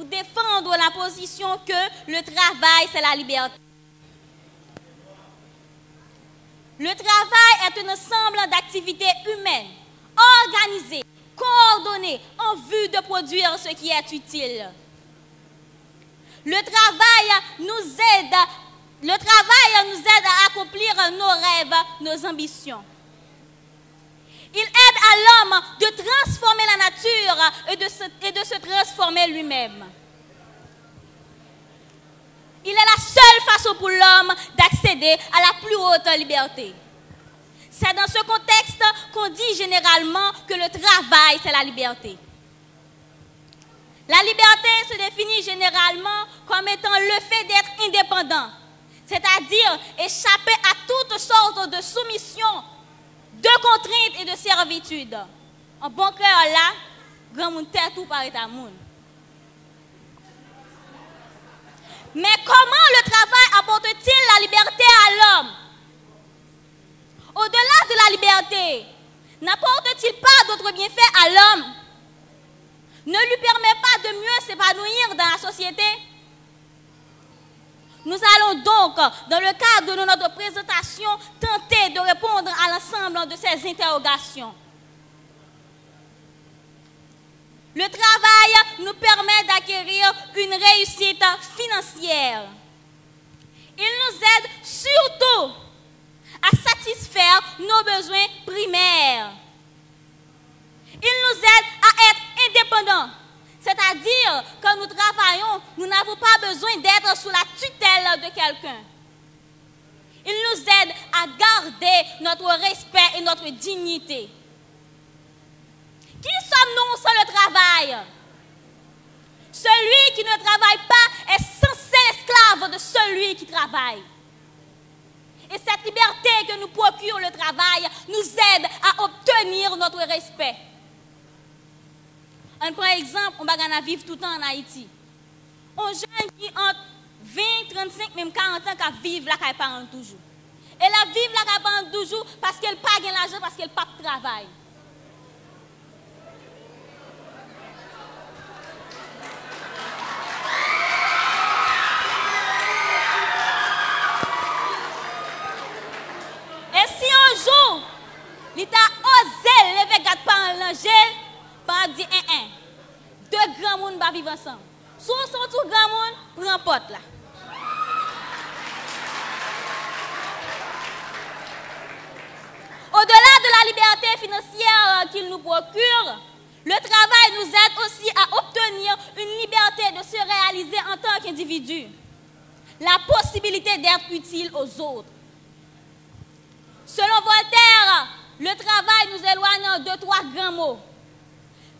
défendre la position que le travail, c'est la liberté. Le travail est un ensemble d'activités humaines, organisées, coordonnées, en vue de produire ce qui est utile. Le travail nous aide à accomplir nos rêves, nos ambitions. Il aide à l'homme de transformer la nature et de se transformer lui-même. Il est la seule façon pour l'homme d'accéder à la plus haute liberté. C'est dans ce contexte qu'on dit généralement que le travail, c'est la liberté. La liberté se définit généralement comme étant le fait d'être indépendant, c'est-à-dire échapper à toutes sortes de soumissions, de contraintes et de servitudes. En bon cœur là, grand monde terre tout par état monde. Mais comment le travail apporte-t-il la liberté à l'homme? Au-delà de la liberté, n'apporte-t-il pas d'autres bienfaits à l'homme? Ne lui permet pas de mieux s'épanouir dans la société? Nous allons donc, dans le cadre de notre présentation, tenter de répondre à l'ensemble de ces interrogations. Le travail nous permet d'acquérir une réussite financière. Il nous aide surtout à satisfaire nos besoins primaires. Il nous aide à être indépendants. C'est-à-dire, quand nous travaillons, nous n'avons pas besoin d'être sous la tutelle de quelqu'un. Il nous aide à garder notre respect et notre dignité. Qui sommes-nous sans le travail? Celui qui ne travaille pas est censé esclave de celui qui travaille. Et cette liberté que nous procure le travail nous aide à obtenir notre respect. On prend exemple, on va vivre tout le temps en Haïti. Un jeune qui entre 20, 35, même 40 ans qui vivent là, qui parent toujours. Et la vivre là, qui parent toujours parce qu'elle n'a pas l'argent, parce qu'elle n'a pas de travail. Et si un jour, l'État osé lever quatre parents l'angèle, par dit deux grands monde va vivre ensemble. Si on sont tout grand monde, prend porte là. Au-delà de la liberté financière qu'il nous procure, le travail nous aide aussi à obtenir une liberté de se réaliser en tant qu'individu. La possibilité d'être utile aux autres. Selon Voltaire, le travail nous éloigne de trois grands mots.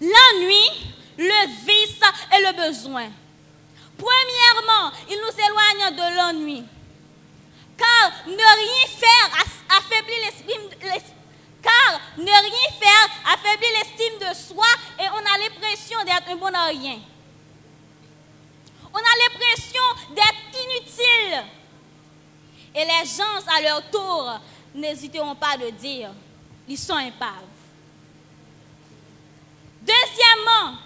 L'ennui, le vice et le besoin. Premièrement, il nous éloigne de l'ennui. Car ne rien faire affaiblit l'estime de soi et on a l'impression d'être un bon à rien. On a l'impression d'être inutile. Et les gens, à leur tour, n'hésiteront pas de dire, ils sont épaves. Deuxièmement,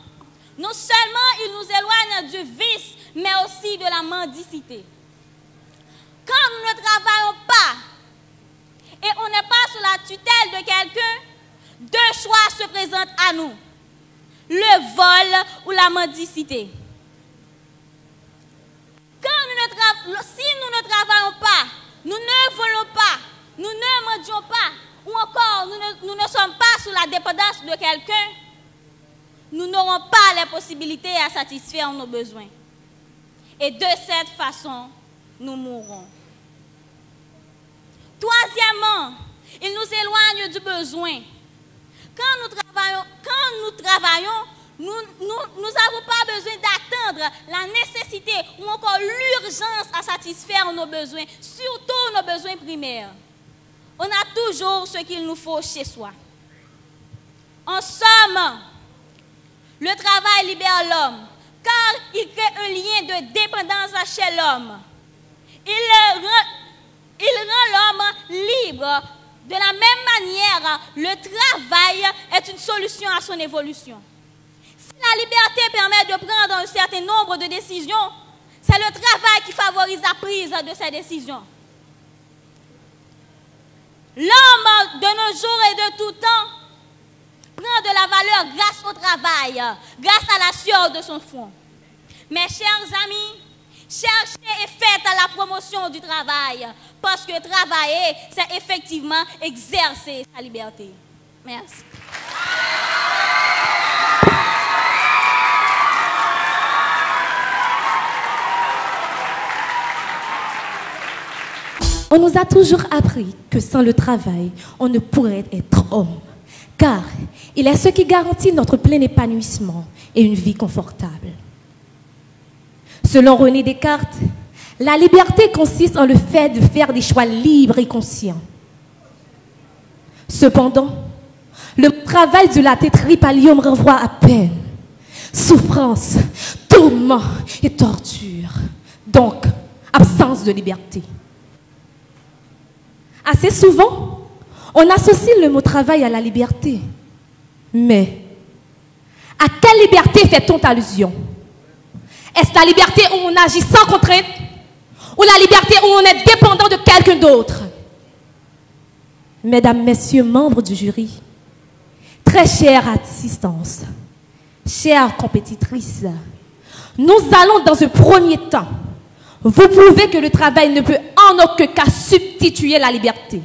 non seulement il nous éloigne du vice, mais aussi de la mendicité. Quand nous ne travaillons pas et on n'est pas sous la tutelle de quelqu'un, deux choix se présentent à nous. Le vol ou la mendicité. Si nous ne travaillons pas, nous ne volons pas, nous ne mendions pas, ou encore nous ne sommes pas sous la dépendance de quelqu'un, nous n'aurons pas les possibilités à satisfaire nos besoins. Et de cette façon, nous mourrons. Troisièmement, il nous éloigne du besoin. Quand nous travaillons, nous n'avons pas besoin d'attendre la nécessité ou encore l'urgence à satisfaire nos besoins, surtout nos besoins primaires. On a toujours ce qu'il nous faut chez soi. En somme, le travail libère l'homme, car il crée un lien de dépendance chez l'homme. Il rend l'homme libre. De la même manière, le travail est une solution à son évolution. La liberté permet de prendre un certain nombre de décisions. C'est le travail qui favorise la prise de ces décisions. L'homme de nos jours et de tout temps prend de la valeur grâce au travail, grâce à la sueur de son front. Mes chers amis, cherchez et faites la promotion du travail, parce que travailler, c'est effectivement exercer sa liberté. Merci. On nous a toujours appris que sans le travail, on ne pourrait être homme, car il est ce qui garantit notre plein épanouissement et une vie confortable. Selon René Descartes, la liberté consiste en le fait de faire des choix libres et conscients. Cependant, le travail de la tétripalium renvoie à peine, souffrance, tourment et torture, donc absence de liberté. Assez souvent, on associe le mot travail à la liberté. Mais à quelle liberté fait-on allusion? Est-ce la liberté où on agit sans contrainte ou la liberté où on est dépendant de quelqu'un d'autre? Mesdames, messieurs, membres du jury, très chère assistance, chères compétitrices, nous allons dans un premier temps vous prouver que le travail ne peut en aucun cas substituer la liberté.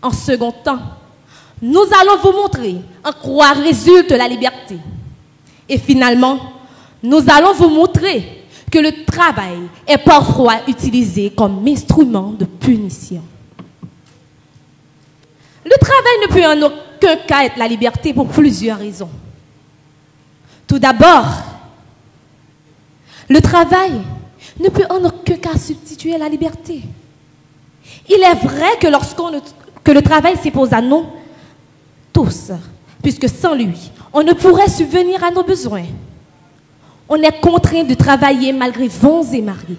En second temps, nous allons vous montrer en quoi résulte la liberté. Et finalement, nous allons vous montrer que le travail est parfois utilisé comme instrument de punition. Le travail ne peut en aucun cas être la liberté pour plusieurs raisons. Tout d'abord, le travail ne peut en aucun cas substituer la liberté. Il est vrai que que le travail s'impose à nous tous, puisque sans lui, on ne pourrait subvenir à nos besoins. On est contraint de travailler malgré vents et marées.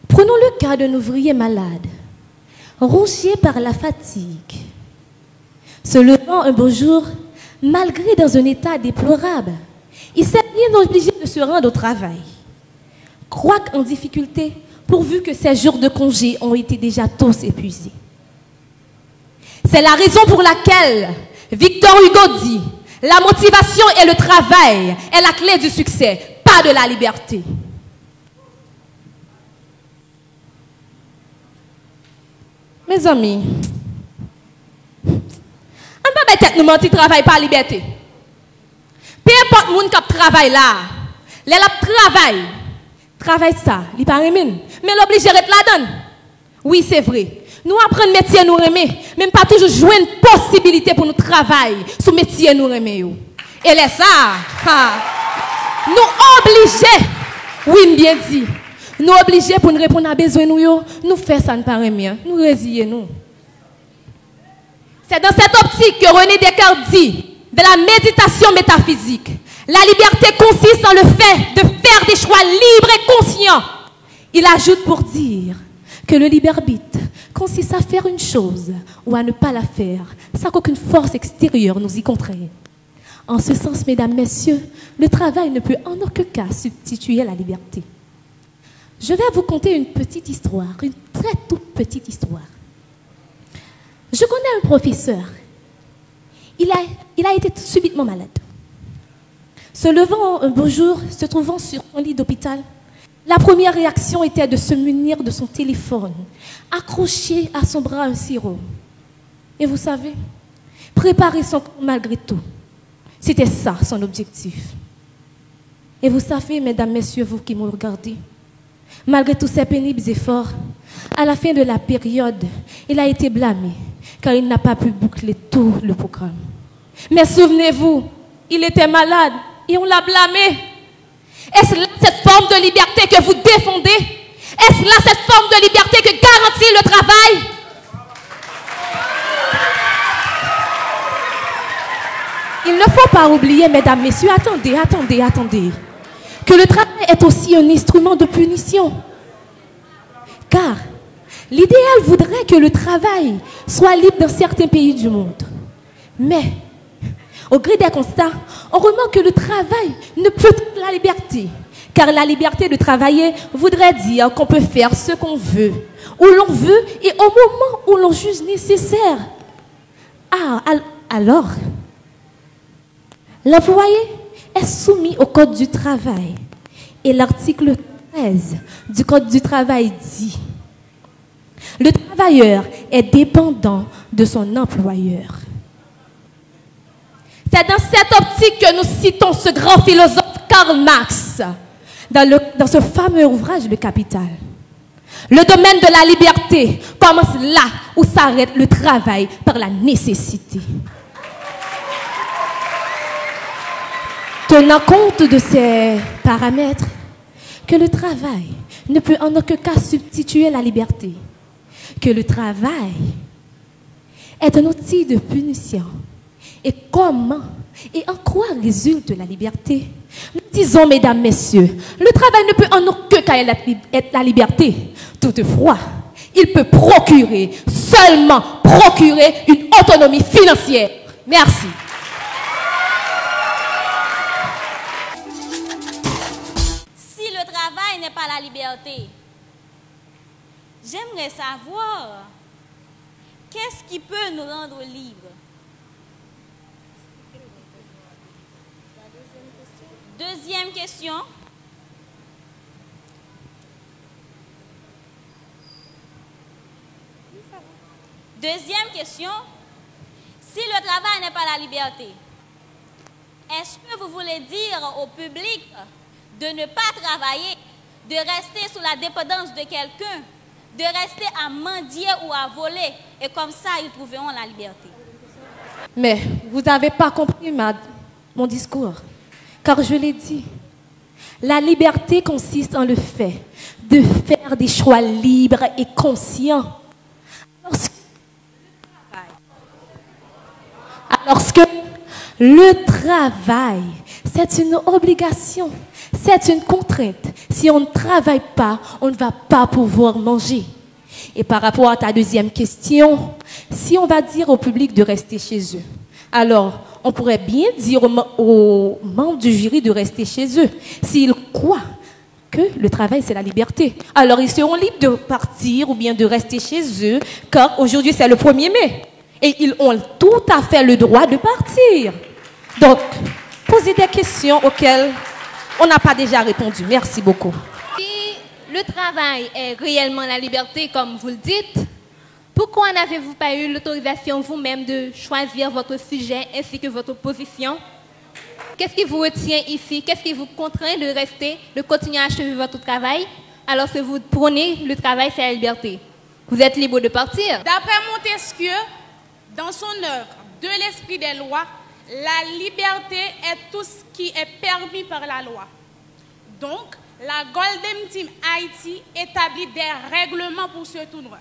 Prenons le cas d'un ouvrier malade, rongé par la fatigue. Se levant un beau jour, malgré dans un état déplorable, il s'est bien obligé de se rendre au travail. Quoique en difficulté, pourvu que ses jours de congé ont été déjà tous épuisés. C'est la raison pour laquelle Victor Hugo dit « La motivation et le travail est la clé du succès, pas de la liberté. » Mes amis, on ne peut pas nous mentir, travail pas liberté. Peu importe le monde qui travaille là, les travail ça, il pas remen, mais l'obligé de la donne. Oui, c'est vrai. Nous apprenons métier nous remet, même pas toujours jouer une possibilité pour nous travailler sous métier nous remet. Et là ça, nous obligés, oui bien dit, nous obligés pour nous répondre à besoin nous faisons ça ne pas remet, nous résilions nous. C'est dans cette optique que René Descartes dit de la méditation métaphysique. La liberté consiste en le fait de faire des choix libres et conscients. Il ajoute pour dire que le libre arbitre consiste à faire une chose ou à ne pas la faire, sans qu'aucune force extérieure nous y contraigne. En ce sens, mesdames, messieurs, le travail ne peut en aucun cas substituer la liberté. Je vais vous conter une petite histoire, une très toute petite histoire. Je connais un professeur. Il a été subitement malade. Se levant un beau jour, se trouvant sur son lit d'hôpital, la première réaction était de se munir de son téléphone, accroché à son bras un sirop. Et vous savez, préparer son corps malgré tout, c'était ça son objectif. Et vous savez, mesdames, messieurs, vous qui me regardez, malgré tous ces pénibles efforts, à la fin de la période, il a été blâmé, car il n'a pas pu boucler tout le programme. Mais souvenez-vous, il était malade et on l'a blâmé. Est-ce là cette forme de liberté que vous défendez? Est-ce là cette forme de liberté que garantit le travail? Il ne faut pas oublier, mesdames, messieurs, attendez, que le travail est aussi un instrument de punition. Car l'idéal voudrait que le travail soit libre dans certains pays du monde. Mais, au gré des constats, on remarque que le travail ne peut être la liberté. Car la liberté de travailler voudrait dire qu'on peut faire ce qu'on veut, où l'on veut et au moment où l'on juge nécessaire. Alors, l'employé est soumis au Code du travail. Et l'article 13 du Code du travail dit: le travailleur est dépendant de son employeur. C'est dans cette optique que nous citons ce grand philosophe Karl Marx dans ce fameux ouvrage Le Capital. Le domaine de la liberté commence là où s'arrête le travail par la nécessité. Tenant compte de ces paramètres, que le travail ne peut en aucun cas substituer la liberté, que le travail est un outil de punition, et comment et en quoi résulte la liberté? Nous disons, mesdames, messieurs, le travail ne peut en aucun cas être la liberté. Toutefois, il peut seulement procurer une autonomie financière. Merci. Si le travail n'est pas la liberté, j'aimerais savoir qu'est-ce qui peut nous rendre libres? Deuxième question. Deuxième question. Si le travail n'est pas la liberté, est-ce que vous voulez dire au public de ne pas travailler, de rester sous la dépendance de quelqu'un, de rester à mendier ou à voler, et comme ça ils trouveront la liberté? Mais vous n'avez pas compris mon discours. Car je l'ai dit, la liberté consiste en le fait de faire des choix libres et conscients. Lorsque le travail, c'est une obligation, c'est une contrainte. Si on ne travaille pas, on ne va pas pouvoir manger. Et par rapport à ta deuxième question, si on va dire au public de rester chez eux, alors on pourrait bien dire aux membres du jury de rester chez eux. S'ils croient que le travail, c'est la liberté, alors ils seront libres de partir ou bien de rester chez eux, car aujourd'hui, c'est le 1er mai. Et ils ont tout à fait le droit de partir. Donc, posez des questions auxquelles on n'a pas déjà répondu. Merci beaucoup. Si le travail est réellement la liberté, comme vous le dites, pourquoi n'avez-vous pas eu l'autorisation vous-même de choisir votre sujet ainsi que votre position? Qu'est-ce qui vous retient ici? Qu'est-ce qui vous contraint de rester, de continuer à achever votre travail alors que vous prenez le travail, c'est la liberté? Vous êtes libre de partir. D'après Montesquieu, dans son œuvre De l'esprit des lois, la liberté est tout ce qui est permis par la loi. Donc, la Golden Team Haïti établit des règlements pour ce tournoi.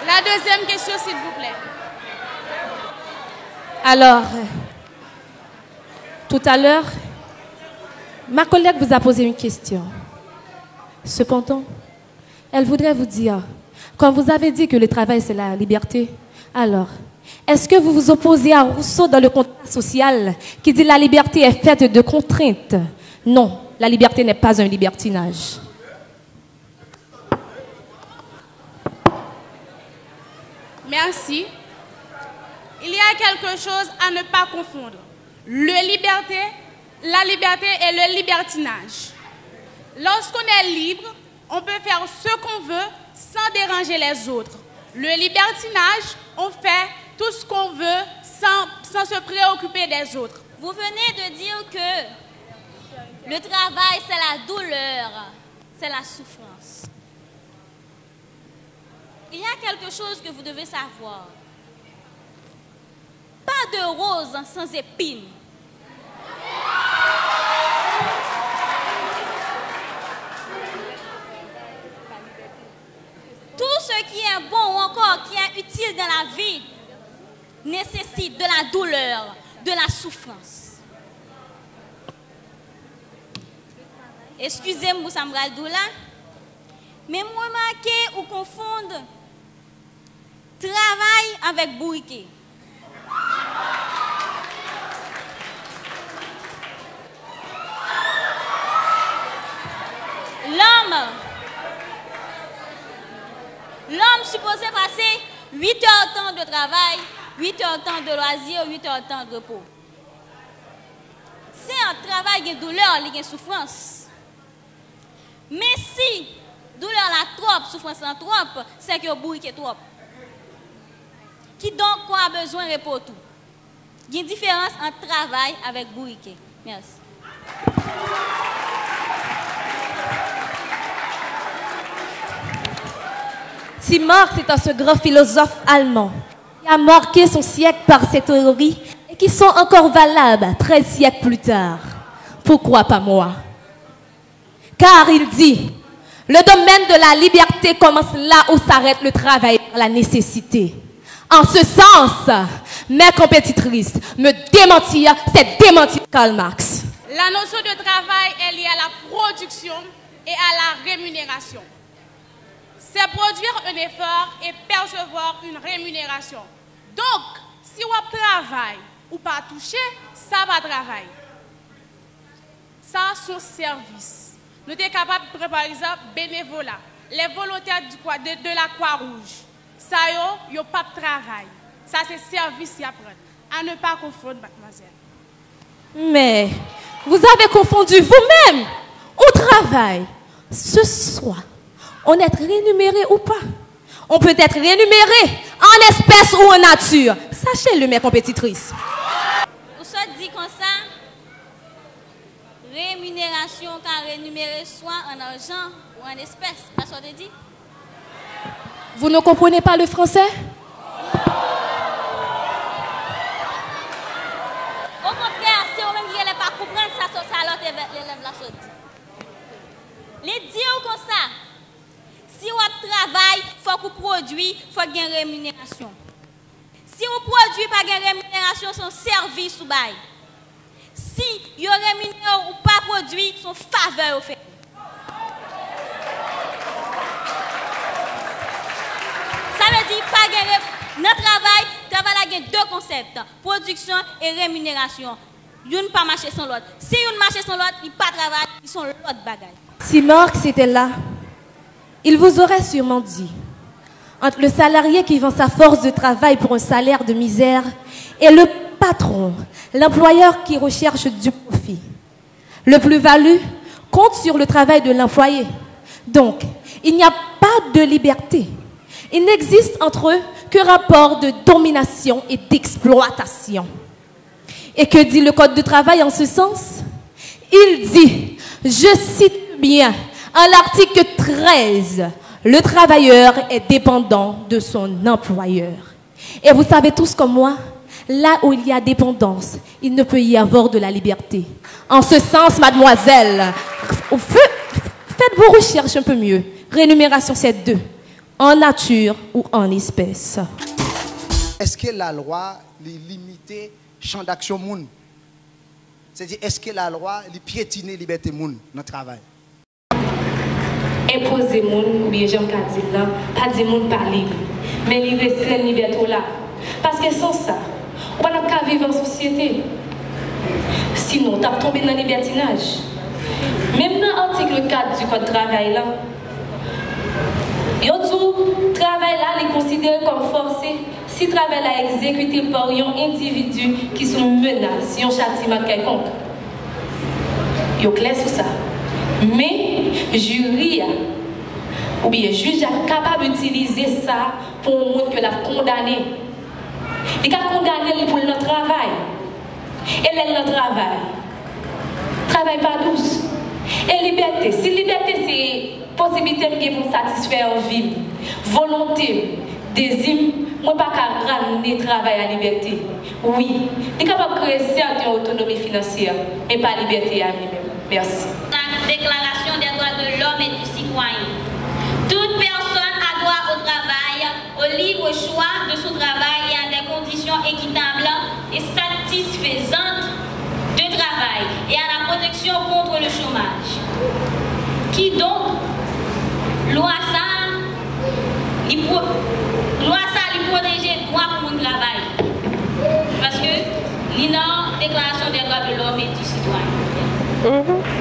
La deuxième question, s'il vous plaît. Alors, tout à l'heure, ma collègue vous a posé une question. Cependant, elle voudrait vous dire, quand vous avez dit que le travail c'est la liberté, alors, est-ce que vous vous opposez à Rousseau dans le contrat social qui dit la liberté est faite de contraintes? Non, la liberté n'est pas un libertinage. Merci. Il y a quelque chose à ne pas confondre. La liberté et le libertinage. Lorsqu'on est libre, on peut faire ce qu'on veut sans déranger les autres. Le libertinage, on fait tout ce qu'on veut sans se préoccuper des autres. Vous venez de dire que le travail, c'est la douleur, c'est la souffrance. Il y a quelque chose que vous devez savoir. Pas de rose sans épines. est bon ou encore qui est utile dans la vie nécessite de la douleur, de la souffrance. Excusez-moi, ça me râle là. Mais moi, remarquez ou confondre travail avec bourriquet. L'homme supposé passer 8 heures de temps de travail, 8 heures de temps de loisir, 8 heures de temps de repos. C'est un travail qui a douleur, qui a souffrance. Mais si douleur la trop, souffrance la trop, c'est que le bourriquet trop. Qui donc a besoin de repos tout? Il y a une différence entre travail avec bourriquet. Merci. Marx est ce grand philosophe allemand qui a marqué son siècle par ses théories et qui sont encore valables 13 siècles plus tard. Pourquoi pas moi? Car il dit, le domaine de la liberté commence là où s'arrête le travail par la nécessité. En ce sens, mes compétitrices me démentir, c'est démentir Karl Marx. La notion de travail est liée à la production et à la rémunération. C'est produire un effort et percevoir une rémunération. Donc, si on travaille ou pas toucher, ça va travailler. Ça, c'est un service. Nous sommes capables de prendre, par exemple, bénévolat. Les volontaires de la Croix-Rouge. Ça, ils n'ont pas de travail. Ça, c'est service à prendre. À ne pas confondre, mademoiselle. Mais, vous avez confondu vous-même. On travaille. Ce soir. On est rémunéré ou pas? On peut être rémunéré en espèces ou en nature. Sachez-le, mes compétitrices. Vous soit dit comme ça, rémunération quand rémunéré soit en argent ou en espèces. Pas ce que dit? Vous ne comprenez pas le français? Au contraire, si vous-même qui n'allez pas comprendre ça, ça alors l'élève la chose. Les dire comme ça. Si vous travaillez, il faut que vous produisez, il faut qu'il y ait une rémunération. Si vous ne produisez pas de rémunération, c'est un service ou bail. Si vous rémunérez ou pas produit, c'est une faveur au fait. Ça veut dire pas notre travail a deux concepts, production et rémunération. Une pas marcher sans l'autre. Si une marche sans l'autre, il pas travail, ils sont l'autre bagaille. Si Marx était là, il vous aurait sûrement dit, entre le salarié qui vend sa force de travail pour un salaire de misère et le patron, l'employeur qui recherche du profit, le plus-value compte sur le travail de l'employé. Donc, il n'y a pas de liberté. Il n'existe entre eux que rapport de domination et d'exploitation. Et que dit le Code du travail en ce sens? Il dit, je cite bien, à l'article 13, le travailleur est dépendant de son employeur. Et vous savez tous comme moi, là où il y a dépendance, il ne peut y avoir de la liberté. En ce sens, mademoiselle, faites vos recherches un peu mieux. Rémunération, c'est 2. En nature ou en espèce. Est-ce que la loi limite le champ d'action moun? C'est-à-dire, est-ce que la loi piétine la liberté moun dans le travail? Imposer moun, ou bien j'aime qu'à dire là, pas dire moun pas libre, mais il restreint la liberté là. Parce que sans ça, on n'a pas vivre en société. Sinon, tu as tombé dans le libertinage. Même dans l'article 4 du Code du travail là, le travail là est considéré comme forcé si le travail est exécuté par un individu qui sont menacés, un châtiment quelconque. Vous êtes clair sur ça. Mais jury ou bien juge est capable d'utiliser ça pour un monde que l'a condamné. Il a condamné pour le travail. Et le travail. Travail pas douce. Et liberté. Si liberté c'est possibilité pour satisfaire vie, volonté, désir, moi pas qu'à ramener travail à liberté. Oui, il est capable de créer certaine autonomie financière, mais pas liberté à lui-même. Merci. La Déclaration des droits de l'homme et du citoyen. Toute personne a droit au travail au libre choix de son travail et à des conditions équitables et satisfaisantes de travail et à la protection contre le chômage. Qui donc, loi ça, lui protéger le droit pour le travail. Parce que l'INA, Déclaration des droits de l'homme et du citoyen.